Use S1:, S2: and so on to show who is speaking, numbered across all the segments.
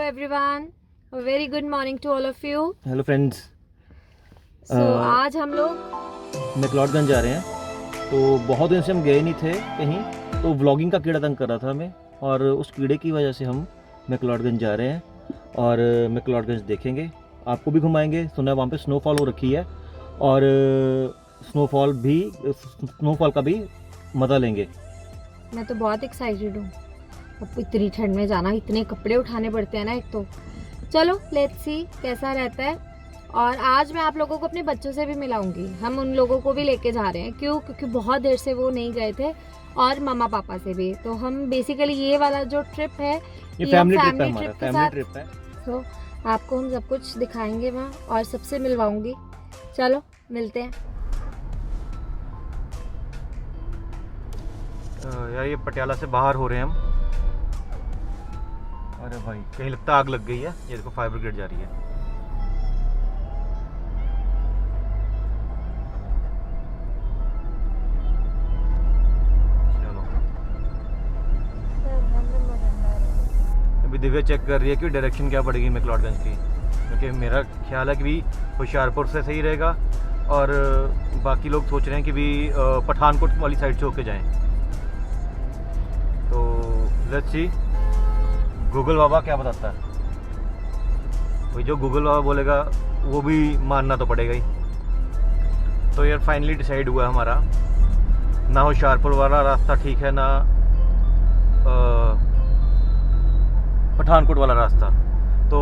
S1: everyone. A very good morning to all of you.
S2: Hello friends.
S1: So आज हम लोग
S2: मैक्लोडगंज जा रहे हैं। तो बहुत दिन से हम गए नहीं थे कहीं, तो व्लॉगिंग का कीड़ा तंग कर रहा था हमें, और उस कीड़े की वजह से हम मैक्लोडगंज जा रहे हैं और मैक्लोडगंज देखेंगे, आपको भी घुमाएंगे। सुना है वहाँ पे स्नोफॉल हो रखी है और स्नोफॉल का भी मज़ा लेंगे।
S1: मैं तो बहुत एक्साइटेड हूँ। अब इतनी ठंड में जाना, इतने कपड़े उठाने पड़ते हैं ना एक तो। चलो लेट्स सी कैसा रहता है। और आज मैं आप लोगों को अपने बच्चों से भी मिलाऊंगी। हम उन लोगों को भी लेके जा रहे हैं, क्योंकि बहुत देर से वो नहीं गए थे, और मम्मा पापा से भी। तो हम बेसिकली ये वाला जो ट्रिप है
S2: ये फैमिली ट्रिप है।
S1: तो आपको हम सब कुछ दिखाएंगे वहाँ और सबसे मिलवाऊंगी। चलो मिलते हैं।
S2: यार ये पटियाला से बाहर हो रहे हैं हम। अरे भाई कहीं लगता आग लग गई है। ये देखो फायर ब्रिगेड जा रही है। चलो अभी दिव्या चेक कर रही है कि डायरेक्शन क्या पड़ेगी मैक्लोडगंज की, क्योंकि मेरा ख्याल है कि भी होशियारपुर से सही रहेगा, और बाकी लोग सोच रहे हैं कि भी पठानकोट वाली साइड से होके जाएं। तो लेट्स सी गूगल बाबा क्या बताता है। वही जो गूगल बाबा बोलेगा वो भी मानना तो पड़ेगा ही। तो यार फाइनली डिसाइड हुआ हमारा, ना होशियारपुर वाला रास्ता ठीक है, ना पठानकोट वाला रास्ता। तो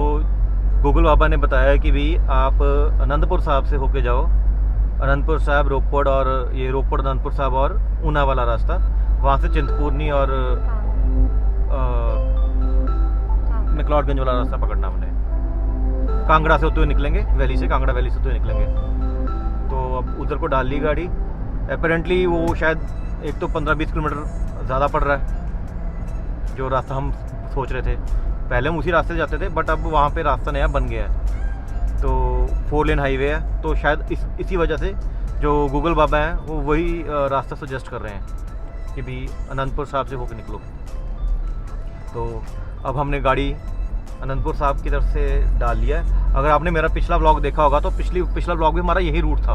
S2: गूगल बाबा ने बताया कि भी आप अनंतपुर साहब से होके जाओ, अनंतपुर साहब, रोपड़, और ये रोपड़, अनंतपुर साहब और ऊना वाला रास्ता, वहाँ से चिंतपूर्णी और मैक्लोडगंज वाला रास्ता पकड़ना हमने। कांगड़ा से होते हुए निकलेंगे, वैली से, कांगड़ा वैली से होते हुए निकलेंगे। तो अब उधर को डाल ली गाड़ी। अपेरेंटली वो शायद एक तो 15-20 किलोमीटर ज़्यादा पड़ रहा है जो रास्ता हम सोच रहे थे। पहले हम उसी रास्ते से जाते थे, बट अब वहाँ पे रास्ता नया बन गया है, तो 4 लेन हाईवे है। तो शायद इसी वजह से जो गूगल बाबा हैं वो वही रास्ता सजेस्ट कर रहे हैं कि भी अनंतपुर साहब से होकर निकलो। तो अब हमने गाड़ी अनंतपुर साहब की तरफ से डाल लिया है। अगर आपने मेरा पिछला व्लॉग देखा होगा तो पिछला व्लॉग भी हमारा यही रूट था।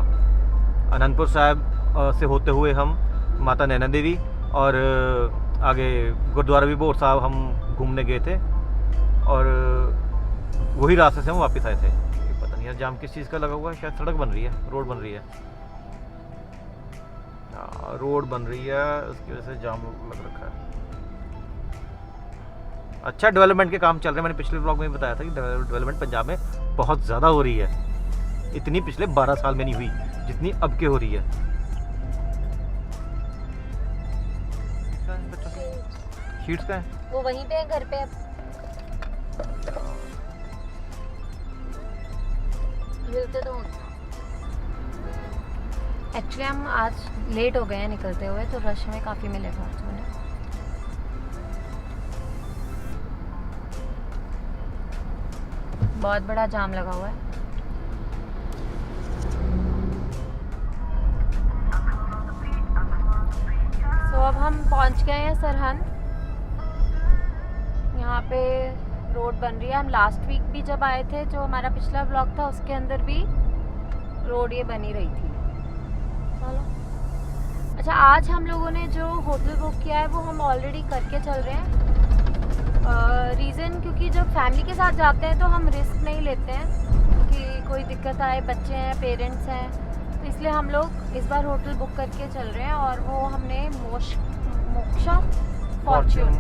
S2: अनंतपुर साहब से होते हुए हम माता नैना देवी और आगे गुरुद्वारा विभोर साहब हम घूमने गए थे, और वही रास्ते से हम वापस आए थे। पता नहीं यार जाम किस चीज़ का लगा हुआ है, शायद सड़क बन रही है, रोड बन रही है। रोड बन रही है, उसकी वजह से जाम लग रखा है। अच्छा डेवलपमेंट के काम चल रहे हैं। मैंने पिछले व्लॉग में बताया था कि डेवलपमेंट पंजाब में बहुत ज़्यादा हो रही है। इतनी पिछले 12 साल में नहीं हुई जितनी अब के हो रही है। शीट्स का है
S1: वो वहीं पे है, घर पे। मिलते तो एक्चुअली हम आज लेट हो गए हैं निकलते हुए, तो रश में काफ़ी मिले पहुँचने। बहुत बड़ा जाम लगा हुआ है। तो अब हम पहुंच गए हैं सरहन। यहाँ पे रोड बन रही है। हम लास्ट वीक भी जब आए थे, जो हमारा पिछला व्लॉग था उसके अंदर भी रोड ये बनी रही थी। चलो अच्छा, आज हम लोगों ने जो होटल बुक किया है वो हम ऑलरेडी करके चल रहे हैं। रीज़न क्योंकि जब फैमिली के साथ जाते हैं तो हम रिस्क नहीं लेते हैं कि कोई दिक्कत आए, बच्चे हैं, पेरेंट्स हैं, तो इसलिए हम लोग इस बार होटल बुक करके चल रहे हैं। और वो हमने मोक्षा फॉर्च्यून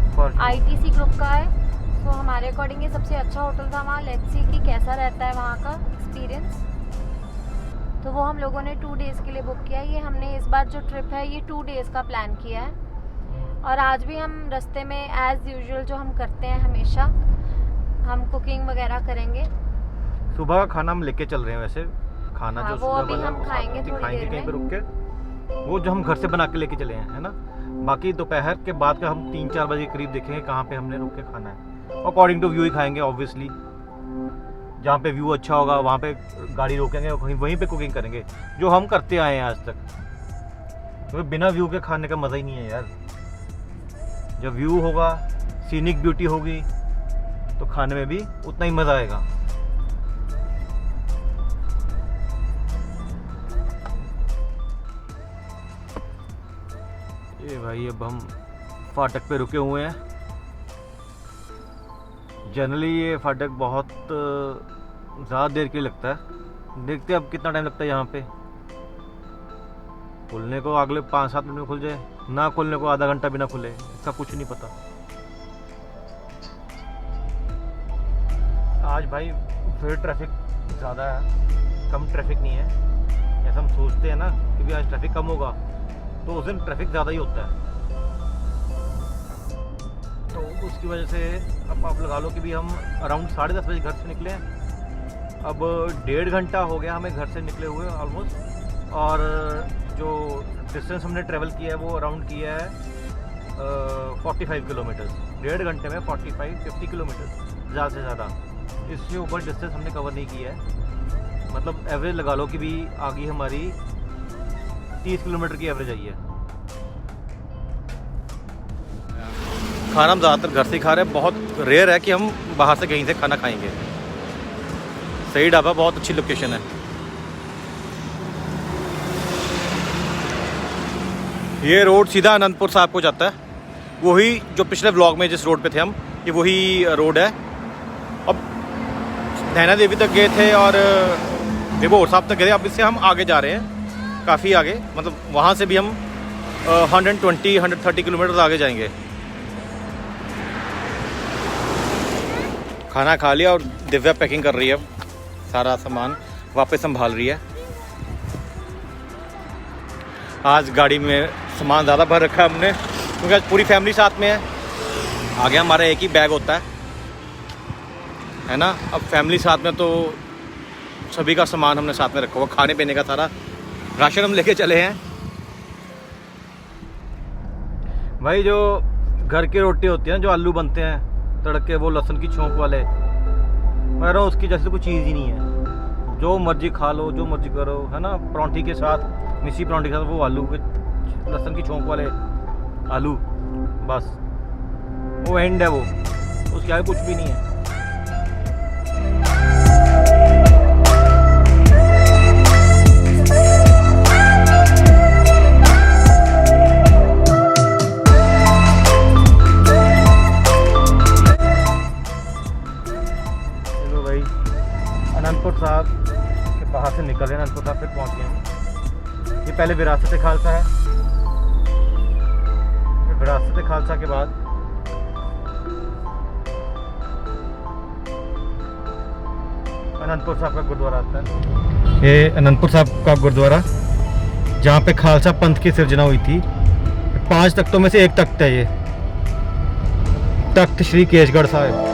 S1: ITC ग्रुप का है। तो हमारे अकॉर्डिंग ये सबसे अच्छा होटल था वहाँ। लेट्स सी कि कैसा रहता है वहाँ का एक्सपीरियंस। तो वो हम लोगों ने 2 डेज़ के लिए बुक किया है। ये हमने इस बार जो ट्रिप है ये 2 डेज़ का प्लान किया है। और आज भी हम रास्ते में एज़ यूजुअल जो हम करते हैं हमेशा, हम कुकिंग वगैरह करेंगे।
S2: सुबह का खाना हम लेके चल रहे हैं। वैसे खाना जो
S1: वो अभी हम खाएंगे थोड़ी देर
S2: कहीं पे रुक के, वो जो हम घर से बना के लेके चले हैं, है ना। बाकी दोपहर के बाद का हम 3-4 बजे के करीब देखेंगे कहाँ पे हमने रुक के खाना है। अकॉर्डिंग टू व्यू ही खाएंगे ऑब्वियसली। जहाँ पे व्यू अच्छा होगा वहाँ पे गाड़ी रोकेंगे और वहीं पे कुकिंग करेंगे, जो हम करते आए हैं आज तक। तो बिना व्यू के खाने का मज़ा ही नहीं है यार। जब व्यू होगा, सीनिक ब्यूटी होगी, तो खाने में भी उतना ही मज़ा आएगा। ये भाई अब हम फाटक पे रुके हुए हैं। जनरली ये फाटक बहुत ज़्यादा देर के लिए लगता है, देखते हैं अब कितना टाइम लगता है यहाँ पे। खुलने को अगले 5-7 मिनट में खुल जाए, ना खुलने को आधा घंटा भी ना खुले, इसका कुछ नहीं पता। आज भाई फिर ट्रैफिक ज़्यादा है, कम ट्रैफिक नहीं है। जैसा हम सोचते हैं ना कि भी आज ट्रैफिक कम होगा, तो उस दिन ट्रैफिक ज़्यादा ही होता है। तो उसकी वजह से अब आप लगा लो कि भी हम अराउंड 10:30 बजे घर से निकले हैं। अब 1.5 घंटा हो गया हमें घर से निकले हुए ऑलमोस्ट, और जो डिस्टेंस हमने ट्रैवल किया है वो अराउंड किया है 45 किलोमीटर्स। 1.5 घंटे में 45-50 किलोमीटर ज़्यादा से ज़्यादा, इससे ऊपर डिस्टेंस हमने कवर नहीं किया है। मतलब एवरेज लगा लो कि भी आगे हमारी 30 किलोमीटर की एवरेज आई है। खाना हम ज़्यादातर घर से ही खा रहे हैं, बहुत रेयर है कि हम बाहर से कहीं से खाना खाएंगे। सही ढाबा, बहुत अच्छी लोकेशन है। ये रोड सीधा अनंतपुर साहब को जाता है, वही जो पिछले व्लॉग में जिस रोड पे थे हम, ये वही रोड है। अब नैना देवी तक गए थे और विभोर साहब तक गए, अब इससे हम आगे जा रहे हैं, काफ़ी आगे। मतलब वहाँ से भी हम 120-130 किलोमीटर आगे जाएंगे। खाना खा लिया और दिव्या पैकिंग कर रही है, सारा सामान वापस संभाल रही है। आज गाड़ी में सामान ज़्यादा भर रखा है हमने, क्योंकि आज पूरी फैमिली साथ में है। आगे हमारा एक ही बैग होता है ना। अब फैमिली साथ में तो सभी का सामान हमने साथ में रखा हुआ, खाने पीने का सारा राशन हम लेके चले हैं। भाई जो घर की रोटी होती है ना, जो आलू बनते हैं तड़के, वो लहसुन की छोंक वाले, मैं रहा हूँ उसकी जैसे कोई चीज़ ही नहीं है। जो मर्जी खा लो, जो मर्जी करो, है ना। परांठी के साथ, मिसी परांठी के साथ वो आलू के लहसुन की छोंक वाले आलू, बस वो एंड है, वो उसके आगे कुछ भी नहीं है। अनंतपुर साहब के बाहर से निकल रहे हैं, अनंतपुर साहब तक पहुँच गए हैं। ये पहले विरासत खालसा है, फिर विरासत खालसा के बाद अनंतपुर साहब का गुरुद्वारा आता है। ये अनंतपुर साहब का गुरुद्वारा, जहाँ पे खालसा पंथ की सिर्जना हुई थी। 5 तख्तों में से एक तख्त है ये, तख्त श्री केशगढ़ साहिब।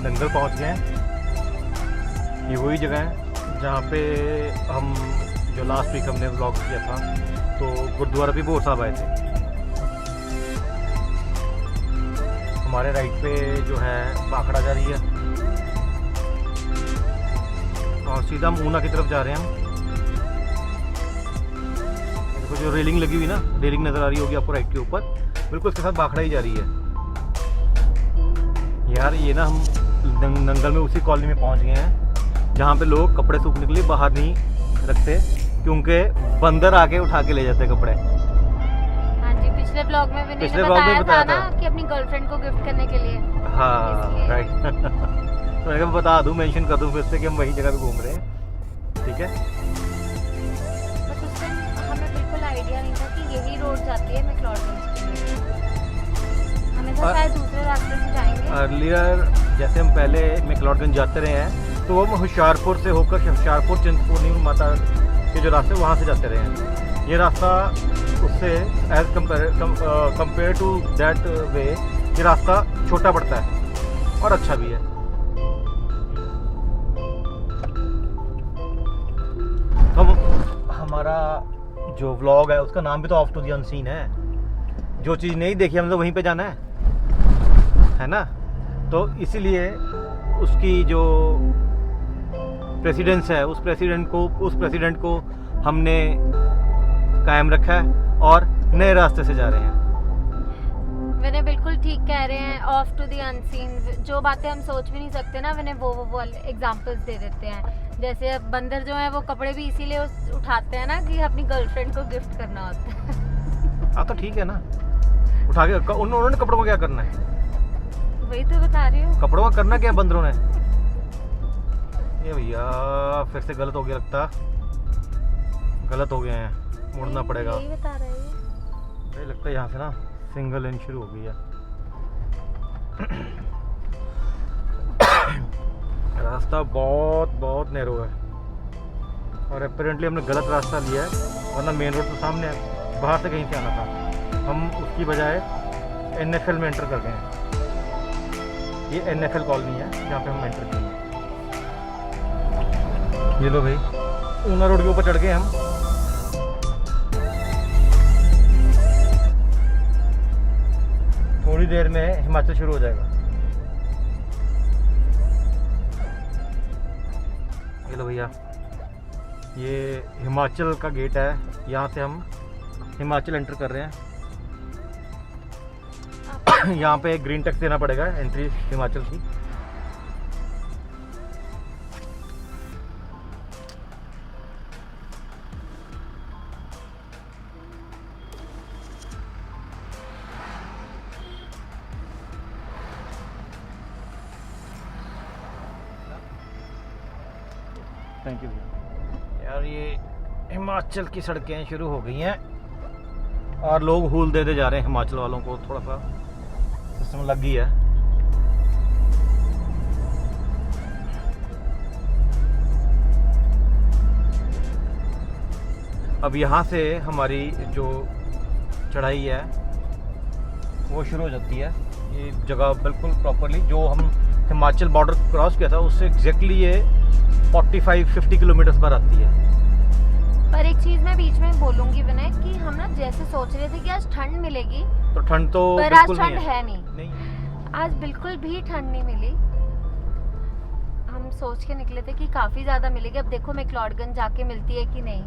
S2: नंगल पहुंच गए हैं। ये वही जगह है जहाँ पे हम जो लास्ट वीक हमने व्लॉग किया था, तो गुरुद्वारा भी भोर साहब आए थे। हमारे राइट पे जो है बाखड़ा जा रही है, और सीधा हम ऊना की तरफ जा रहे हैं हम। देखो जो रेलिंग लगी हुई ना, रेलिंग नज़र आ रही होगी आपको राइट के ऊपर, बिल्कुल उसके साथ बाखड़ा ही जा रही है। यार ये ना हम नंगल में उसी कॉलोनी में पहुंच गए हैं जहाँ पे लोग कपड़े सूखने के लिए बाहर नहीं रखते, क्योंकि बंदर आके उठा के ले जाते कपड़े।
S1: हाँ जी, पिछले ब्लॉग में भी बताया था ना कि अपनी गर्लफ्रेंड को गिफ्ट करने के लिए।
S2: हाँ राइट। तो मैं बता दूं, मेंशन कर दूं फिर से कि हम वही जगह पे घूम रहे हैं, ठीक है।
S1: बट उस टाइम हमें बिल्कुल आइडिया नहीं था कि यही रोड जाती है मैक्लोडगंज के लिए। हमें तो शायद दूसरे रास्ते से जाएंगे।
S2: अर्लियर जैसे हम पहले मैक्लोडगंज जाते रहे हैं, तो वो होशियारपुर से होकर होशियारपुर चिंतपूर्णी माता के जो रास्ते वहाँ से जाते रहे हैं। ये रास्ता उससे as compare to that way ये रास्ता छोटा पड़ता है और अच्छा भी है। तो हमारा जो व्लॉग है उसका नाम भी तो ऑफ टू द अनसीन है। जो चीज़ नहीं देखी हमने तो वहीं पे जाना है ना। तो इसीलिए उसकी जो प्रेसिडेंस है, उस प्रेसिडेंट को हमने कायम रखा है और नए रास्ते से जा रहे हैं।
S1: विनय बिल्कुल ठीक कह रहे हैं, ऑफ टू द अनसीन। जो बातें हम सोच भी नहीं सकते ना विनय, वो एग्जांपल्स दे देते हैं। जैसे अब बंदर जो है वो कपड़े भी इसीलिए उठाते हैं ना कि अपनी गर्लफ्रेंड को गिफ्ट करना होता है।
S2: हाँ तो ठीक है ना, उठा के उन्होंने कपड़ों को क्या करना है?
S1: वही तो बता रही हूँ,
S2: कपड़ों का करना क्या बंदरों ने? ये भैया फिर से गलत हो गया, लगता गलत हो गए हैं, मुड़ना पड़ेगा।
S1: यही बता रहे हैं।
S2: भाई लगता है यहाँ से ना सिंगल लेन शुरू हो गई है। रास्ता बहुत बहुत नैरो है और अपेरेंटली हमने गलत रास्ता लिया है, वरना मेन रोड तो सामने है, बाहर से कहीं से आना था। हम उसकी बजाय NFL में एंटर कर गए हैं। ये NFL कॉलोनी है जहाँ पे हम एंटर किए हैं। ये लो भाई, ऊना रोड के ऊपर चढ़ गए हम। थोड़ी देर में हिमाचल शुरू हो जाएगा। ये लो भैया, ये हिमाचल का गेट है, यहाँ से हम हिमाचल एंटर कर रहे हैं। यहाँ पे ग्रीन टैक्स देना पड़ेगा एंट्री हिमाचल की। थैंक यू यार। ये हिमाचल की सड़कें शुरू हो गई हैं और लोग हूल दे जा रहे हैं। हिमाचल वालों को थोड़ा सा सिस्टम लग गई है। अब यहाँ से हमारी जो चढ़ाई है वो शुरू हो जाती है। ये जगह बिल्कुल प्रॉपरली जो हम हिमाचल बॉर्डर क्रॉस किया था उससे एग्जैक्टली ये 45-50 किलोमीटर पर आती है।
S1: पर एक चीज मैं बीच में बोलूंगी विनय कि हम ना जैसे सोच रहे थे कि आज ठंड मिलेगी,
S2: तो ठंड तो
S1: पर आज
S2: बिल्कुल
S1: ठंड
S2: नहीं
S1: है नहीं। आज बिल्कुल भी ठंड नहीं मिली। हम सोच के निकले थे कि काफी ज्यादा मिलेगी। अब देखो मैक्लोडगंज जाके मिलती है कि नहीं।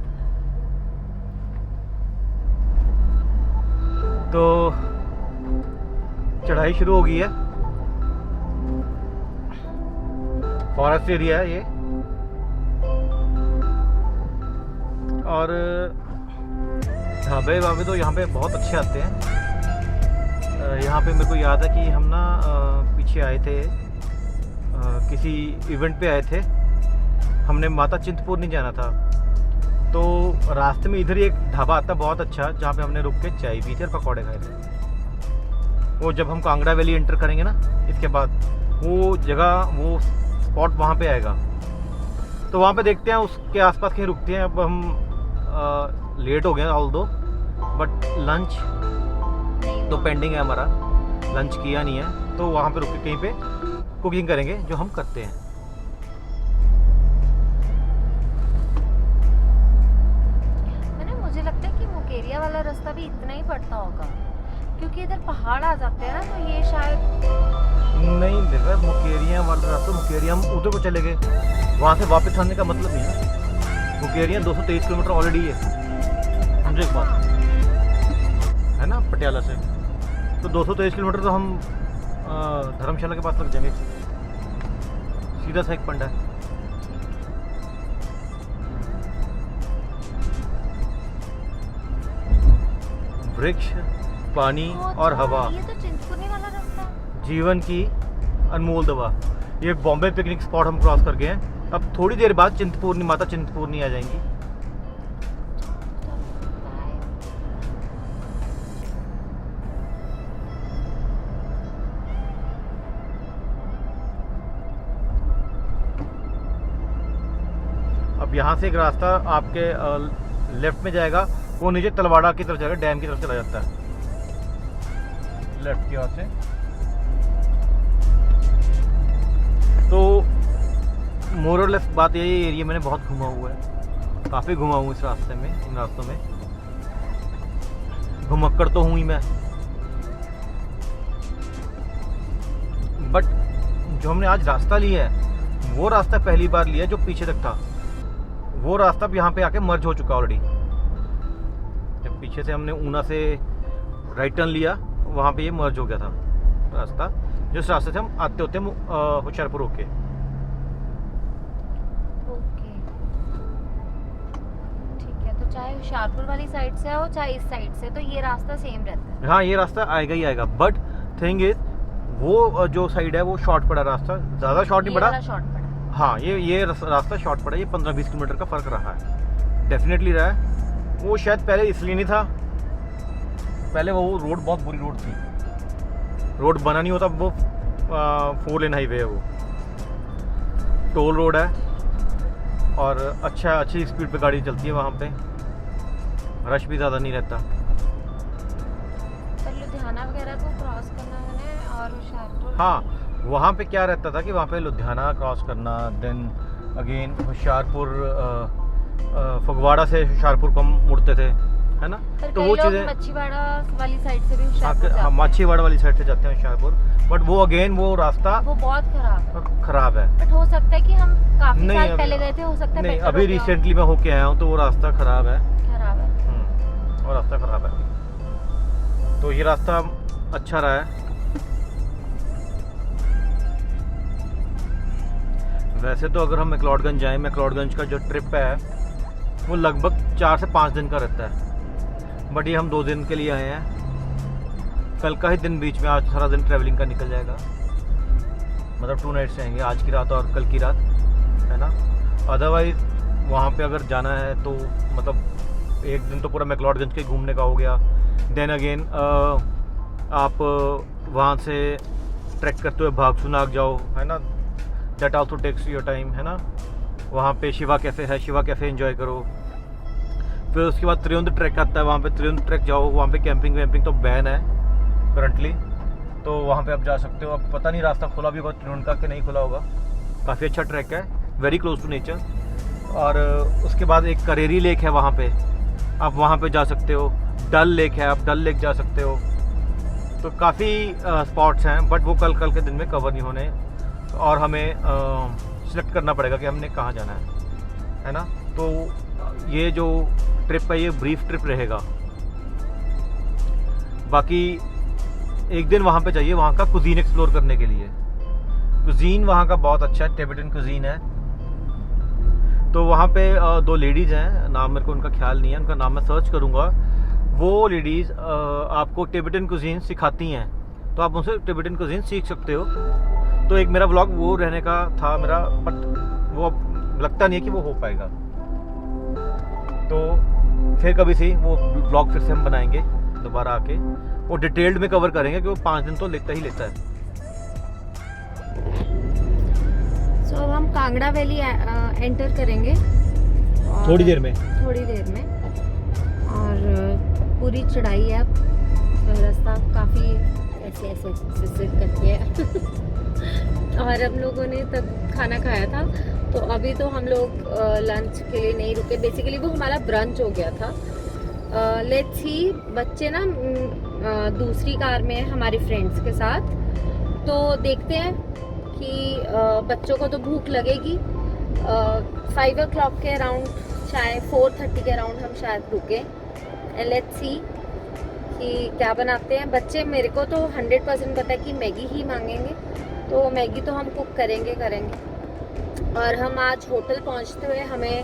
S2: तो चढ़ाई शुरू हो गई है। फॉरेस्ट एरिया है ये, और ढाबे वाबे तो यहाँ पे बहुत अच्छे आते हैं। यहाँ पे मेरे को याद है कि हम ना पीछे आए थे, किसी इवेंट पे आए थे। हमने माता चिंतपूर्णी जाना था, तो रास्ते में इधर ही एक ढाबा आता बहुत अच्छा, जहाँ पे हमने रुक के चाय पी थी और पकौड़े खाए थे। वो जब हम कांगड़ा वैली एंटर करेंगे ना, इसके बाद वो जगह, वो स्पॉट वहाँ पे आएगा, तो वहाँ पे देखते हैं उसके आसपास कहीं रुकते हैं। अब हम लेट हो गए ऑल दो, बट लंच तो पेंडिंग है हमारा, लंच किया नहीं है, तो वहाँ पे रुक के कहीं पे कुकिंग करेंगे जो हम करते हैं।
S1: मुझे लगता है कि मुकेरिया वाला रास्ता भी इतना ही पड़ता होगा, क्योंकि इधर पहाड़ आ जाते हैं ना, तो ये शायद
S2: नहीं। देखा मुकेरिया वाला रास्ता, मुकेरिया हम उधर को चले गए, वहाँ से वापस आने का मतलब नहीं है। मुकेरिया 223 किलोमीटर ऑलरेडी है, समझो एक बात है ना, पटियाला से। तो 223 किलोमीटर तो हम धर्मशाला के पास लग जाएंगे, सीधा सा एक पंडा है। वृक्ष, पानी और हवा,
S1: ये तो चिंतपूर्णी वाला रास्ता है।
S2: जीवन की अनमोल दवा। ये बॉम्बे पिकनिक स्पॉट हम क्रॉस कर गए हैं। अब थोड़ी देर बाद चिंतपूर्णी, माता चिंतपूर्णी आ जाएंगी। अब यहाँ से एक रास्ता आपके लेफ्ट में जाएगा, वो नीचे तलवाड़ा की तरफ जाएगा, डैम की तरफ चला जाता है लेफ्ट की ओर से। तो मोरलेस बात यही, एरिया मैंने बहुत घुमा हुआ है, काफ़ी घुमा हूँ इस रास्ते में, इन रास्तों में। घुमक्कड़ तो हूँ ही मैं, बट जो हमने आज रास्ता लिया है वो रास्ता पहली बार लिया जो पीछे तक था। वो रास्ता अब यहाँ पे आके मर्ज हो चुका ऑलरेडी। जब पीछे से हमने ऊना से राइट टर्न लिया, वहाँ पे ये मर्ज हो गया था रास्ता, जिस रास्ते से हम आते होते होशियारपुर होके।
S1: ओके ठीक है, तो चाहे होशियारपुर वाली साइड से हो चाहे इस साइड से, तो ये रास्ता सेम रहता है।
S2: हाँ, ये रास्ता आएगा ही आएगा, बट थिंग इज वो जो साइड है वो शॉर्ट पड़ा रास्ता, ज़्यादा शॉर्ट नहीं पड़ा।
S1: शॉर्ट पड़ा।
S2: हाँ, ये रास्ता शॉर्ट पड़ा, ये 15-20 किलोमीटर का फ़र्क रहा है, डेफिनेटली रहा है। वो शायद पहले इसलिए नहीं था, पहले वो रोड बहुत बुरी रोड थी, रोड बना नहीं होता, वो 4 लेन हाईवे है, वो टोल रोड है और अच्छी स्पीड पे गाड़ी चलती है वहाँ पे, रश भी ज़्यादा नहीं रहता।
S1: पर लुधियाना वगैरह को क्रॉस करना है और होशियारपुर।
S2: हाँ, वहाँ पे क्या रहता था कि वहाँ पे लुधियाना क्रॉस करना, देन अगेन होशियारपुर, फगवाड़ा से होशियारपुर को मुड़ते थे, है ना। तो वो चीज़ें
S1: माछीवाड़ा वाली साइड से भी होशियारपुर जाते हैं।
S2: हाँ, माछीवाड़ा वाली साइड से जाते हैं होशियारपुर, बट वो अगेन वो रास्ता
S1: वो बहुत
S2: खराब है।
S1: बट हो सकता है कि हम काफी
S2: नहीं,
S1: साल पहले गए थे, हो सकता है
S2: नहीं,
S1: better
S2: अभी
S1: हो गया हो।
S2: रिसेंटली मैं होके आया हूँ, तो वो रास्ता खराब है। वो रास्ता खराब है, तो ये रास्ता अच्छा रहा है। वैसे तो अगर हम मैक्लोडगंज जाएं, मैक्लोडगंज का जो ट्रिप है वो लगभग 4 से 5 दिन का रहता है, बट ये हम 2 दिन के लिए आए हैं। कल का ही दिन बीच में, आज सारा दिन ट्रैवलिंग का निकल जाएगा, मतलब 2 नाइट्स रहेंगे, आज की रात और कल की रात, है ना। अदरवाइज वहाँ पे अगर जाना है तो मतलब एक दिन तो पूरा मैक्लोडगंज के घूमने का हो गया। देन अगेन आप वहाँ से ट्रैक करते हुए भागसूनाग जाओ, है ना, that also takes your time, है ना। वहाँ पे शिवा कैफ़े है, शिवा कैफ़े एंजॉय करो। फिर उसके बाद त्रियुंद ट्रैक आता है, वहाँ पे त्रियुंद ट्रैक जाओ, वहाँ पे कैंपिंग वैम्पिंग तो बैन है करंटली, तो वहाँ पे आप जा सकते हो। अब पता नहीं रास्ता खुला भी होगा त्रियुंद का कि नहीं खुला होगा। काफ़ी अच्छा ट्रैक है, वेरी क्लोज टू नेचर। और उसके बाद एक करेरी लेक है वहाँ पे, आप वहाँ पे जा सकते हो। डल लेक है, आप डल लेक जा सकते हो। तो काफ़ी स्पॉट्स हैं, बट वो कल के दिन में कवर नहीं होने, और हमें सिलेक्ट करना पड़ेगा कि हमने कहाँ जाना है ना। तो ये जो ट्रिप है ये ब्रीफ ट्रिप रहेगा। बाकी एक दिन वहाँ पे चाहिए वहाँ का कुजीन एक्सप्लोर करने के लिए। कुजीन वहाँ का बहुत अच्छा है, टिबेटन कुजीन है। तो वहाँ पे 2 लेडीज़ हैं, नाम मेरे को उनका ख्याल नहीं है, उनका नाम मैं सर्च करूँगा। वो लेडीज़ आपको टिबेटन कुजीन सिखाती हैं, तो आप उनसे टिबेटन कुजीन सीख सकते हो। तो एक मेरा व्लॉग वो रहने का था मेरा, बट वो लगता नहीं है कि वो हो पाएगा। तो फिर कभी से वो व्लॉग फिर से हम बनाएंगे दोबारा आके, वो डिटेल्ड में कवर करेंगे, क्योंकि 5 दिन तो लेता ही लेता है।
S1: सो हम कांगड़ा वैली एंटर करेंगे
S2: थोड़ी देर में,
S1: और पूरी चढ़ाई है। रास्ता काफ़ी ऐसे करके है और हम लोगों ने तब खाना खाया था, तो अभी तो हम लोग लंच के लिए नहीं रुके। बेसिकली वो हमारा ब्रंच हो गया था। लेट्स सी, बच्चे ना दूसरी कार में है हमारे फ्रेंड्स के साथ, तो देखते हैं कि बच्चों को तो भूख लगेगी। 5 o'clock के अराउंड, शायद 4:30 के अराउंड हम शायद रुके। लेट्स सी कि क्या बनाते हैं बच्चे। मेरे को तो 100% पता है कि मैगी ही मांगेंगे, तो मैगी तो हम कुक करेंगे। और हम आज होटल पहुंचते हुए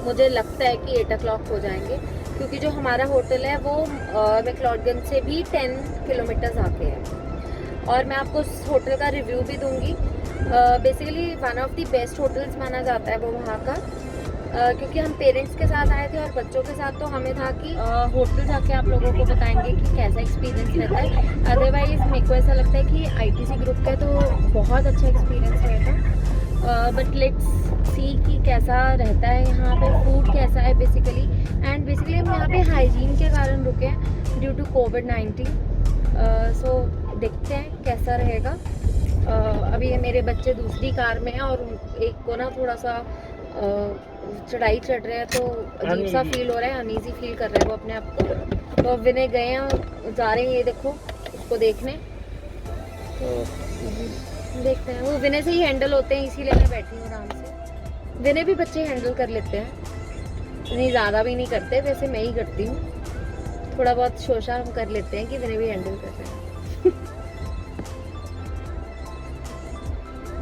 S1: मुझे लगता है कि 8 o'clock हो जाएंगे, क्योंकि जो हमारा होटल है वो मैक्लोडगंज से भी 10 किलोमीटर्स आके है। और मैं आपको उस होटल का रिव्यू भी दूंगी। Basically one of the best hotels माना जाता है वो वहाँ का, क्योंकि हम पेरेंट्स के साथ आए थे और बच्चों के साथ, तो हमें था कि होटल जाके आप लोगों को बताएंगे कि कैसा एक्सपीरियंस रहता है। अदरवाइज मेरे को ऐसा लगता है कि ITC ग्रुप का तो बहुत अच्छा एक्सपीरियंस रहता, बट लेट्स सी कि कैसा रहता है यहाँ पे, फूड कैसा है बेसिकली। एंड बेसिकली हम यहाँ पे हाइजीन के कारण रुके हैं ड्यू टू COVID-19। सो देखते हैं कैसा रहेगा। अभी ये मेरे बच्चे दूसरी कार में हैं और एक को ना थोड़ा सा चढ़ाई चढ़ रहे हैं, तो अजीब सा फील हो रहा है, अनईजी फील कर रहे हैं वो अपने आप को। तो विनय गए हैं, जा रहे हैं, ये देखो उसको देखने, तो देखते हैं। वो विनय से ही हैंडल होते हैं, इसीलिए मैं बैठी हूँ आराम से। विनय भी बच्चे हैंडल कर लेते हैं। इतनी ज़्यादा भी नहीं करते, वैसे मैं ही करती हूँ। थोड़ा बहुत शोशा हम कर लेते हैं कि मैंने भी हैंडल कर रहे हैं।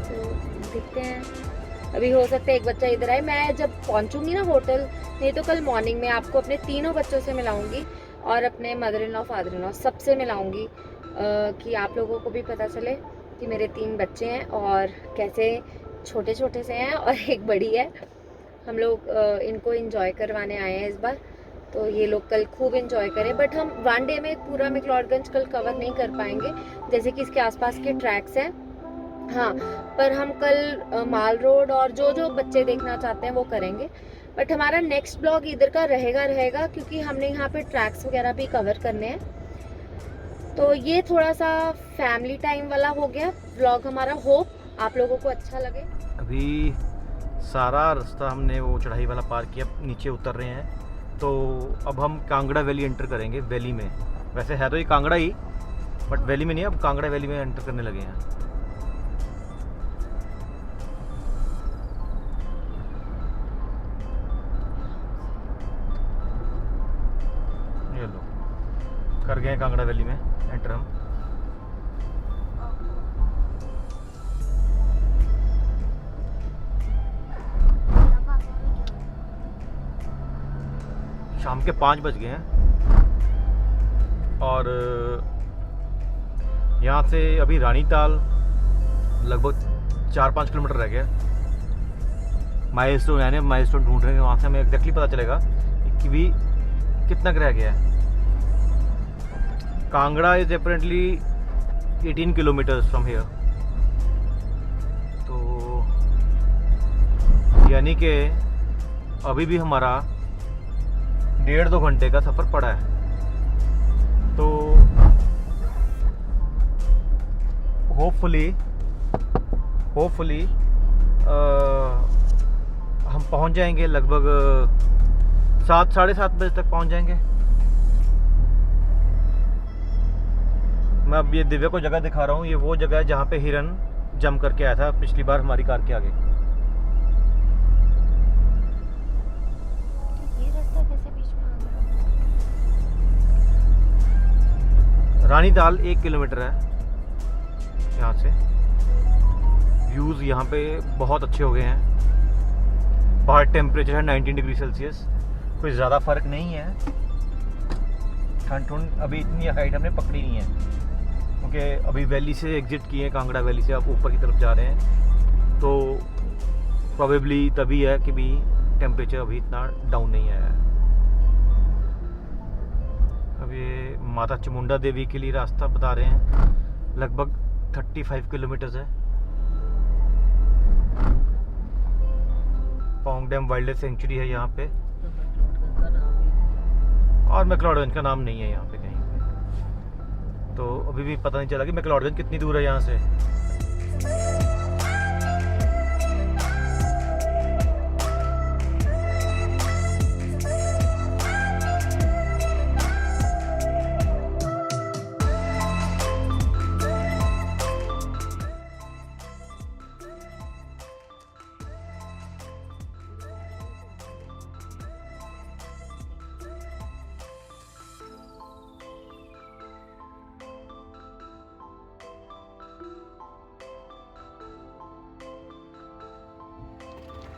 S1: तो देखते हैं, अभी हो सकता है एक बच्चा इधर आए। मैं जब पहुंचूंगी ना होटल, नहीं तो कल मॉर्निंग में आपको अपने तीनों बच्चों से मिलाऊंगी और अपने mother in law father in law सबसे मिलाऊंगी, कि आप लोगों को भी पता चले कि मेरे 3 बच्चे हैं और कैसे छोटे छोटे से हैं और एक बड़ी है। हम लोग इनको एंजॉय करवाने आए हैं इस बार, तो ये लोग कल खूब एंजॉय करें। बट हम 1 डे में पूरा मैक्लोडगंज कल कवर नहीं कर पाएंगे, जैसे कि इसके आसपास के ट्रैक्स हैं। हाँ, पर हम कल माल रोड और जो जो बच्चे देखना चाहते हैं वो करेंगे। बट हमारा नेक्स्ट ब्लॉग इधर का रहेगा क्योंकि हमने यहाँ पे ट्रैक्स वगैरह भी कवर करने हैं। तो ये थोड़ा सा फैमिली टाइम वाला हो गया ब्लॉग हमारा। होप आप लोगों को अच्छा लगे।
S2: अभी सारा रास्ता हमने वो चढ़ाई वाला पार किया, नीचे उतर रहे हैं। तो अब हम कांगड़ा वैली एंटर करेंगे। वैली में, वैसे है तो ये कांगड़ा ही, बट वैली में नहीं, अब कांगड़ा वैली में एंटर करने लगे हैं। ये लो, कर गए हैं कांगड़ा वैली में एंटर हम। शाम के 5 बज गए हैं और यहाँ से अभी रानीताल लगभग 4-5 किलोमीटर रह गया। माइलस्टोन यानी माइलस्टोन ढूंढ रहे हैं, वहाँ से हमें एग्जैक्टली पता चलेगा कि भी कितना रह गया है। Kangra is apparently 18 kilometres from here, तो यानी कि अभी भी हमारा 1.5-2 घंटे का सफ़र पड़ा है। तो होपफुली हम पहुंच जाएंगे लगभग 7-7:30 बजे तक पहुंच जाएंगे। मैं अब ये दिव्या को जगह दिखा रहा हूँ। ये वो जगह है जहाँ पे हिरन जम करके आया था पिछली बार हमारी कार के आगे। रानीताल 1 किलोमीटर है यहाँ से। व्यूज़ यहाँ पे बहुत अच्छे हो गए हैं। बाहर टेम्परेचर है 19 डिग्री सेल्सियस, कोई ज़्यादा फर्क नहीं है। ठंड अभी इतनी हाइट हमने पकड़ी नहीं है, क्योंकि अभी वैली से एग्जिट किए हैं, कांगड़ा वैली से आप ऊपर की तरफ जा रहे हैं। तो प्रोबेबली तभी है कि भी टेम्परेचर अभी इतना डाउन नहीं आया है। अब ये माता चामुंडा देवी के लिए रास्ता बता रहे हैं, लगभग 35 किलोमीटर्स है। Pong dam wild life sanctuary है यहाँ पे, और मैक्लोडगंज का नाम नहीं है यहाँ पे कहीं पे। तो अभी भी पता नहीं चला कि मैक्लोडगंज कितनी दूर है यहाँ से।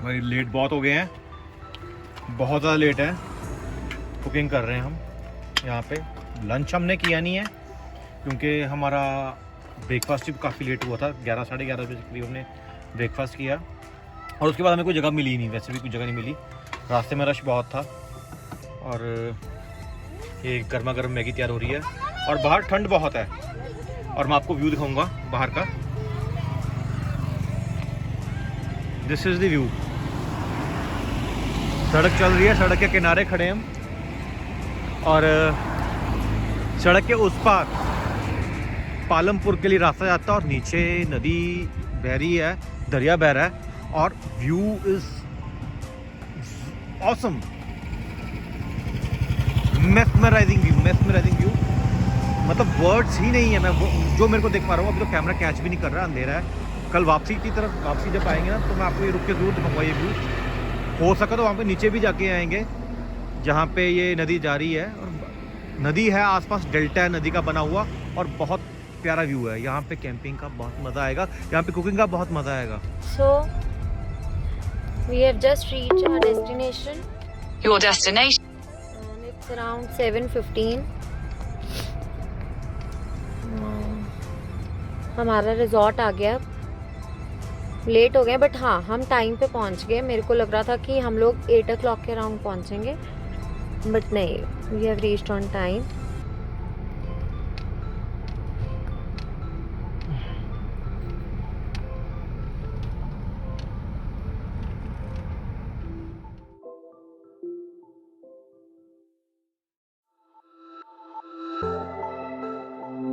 S2: भाई लेट बहुत हो गए हैं, बहुत ज़्यादा लेट है। कुकिंग कर रहे हैं हम यहाँ पे। लंच हमने किया नहीं है क्योंकि हमारा ब्रेकफास्ट भी काफ़ी लेट हुआ था। 11 साढ़े 11 बजे करीब हमने ब्रेकफास्ट किया और उसके बाद हमें कोई जगह मिली ही नहीं, वैसे भी कोई जगह नहीं मिली। रास्ते में रश बहुत था और ये गर्मा गर्म मैगी तैयार हो रही है और बाहर ठंड बहुत है। और मैं आपको व्यू दिखाऊंगा बाहर का। This is the view. सड़क चल रही है, सड़क के किनारे खड़े हैं हम और सड़क के उस पार पालमपुर के लिए रास्ता जाता है और नीचे नदी बह रही है, दरिया बह रहा है और view is awesome. Mesmerising view, मतलब वर्ड्स ही नहीं है। मैं जो मेरे को देख पा रहा हूँ, अभी तो कैमरा कैच भी नहीं कर रहा, अंधेरा है। कल वापसी जब आएंगे ना तो मैं आपको ये रुक के जरूर दिखाऊंगा ये व्यू। हो सका तो वहाँ पे नीचे भी जाके आएंगे जहाँ पे ये नदी जा रही है, और नदी है आसपास, डेल्टा है नदी का बना हुआ, और बहुत प्यारा व्यू है। यहाँ पे कैंपिंग का बहुत मज़ा आएगा, यहाँ पे कुकिंग का बहुत मज़ा आएगा।
S1: So we have just reached our destination
S3: Your destination.
S1: and it's around 7:15. हमारा रिजॉर्ट आ गया। लेट हो गए बट हाँ हम टाइम पे पहुंच गए। मेरे को लग रहा था कि हम लोग 8 o'clock के अराउंड पहुंचेंगे, बट नहीं, we have reached on time.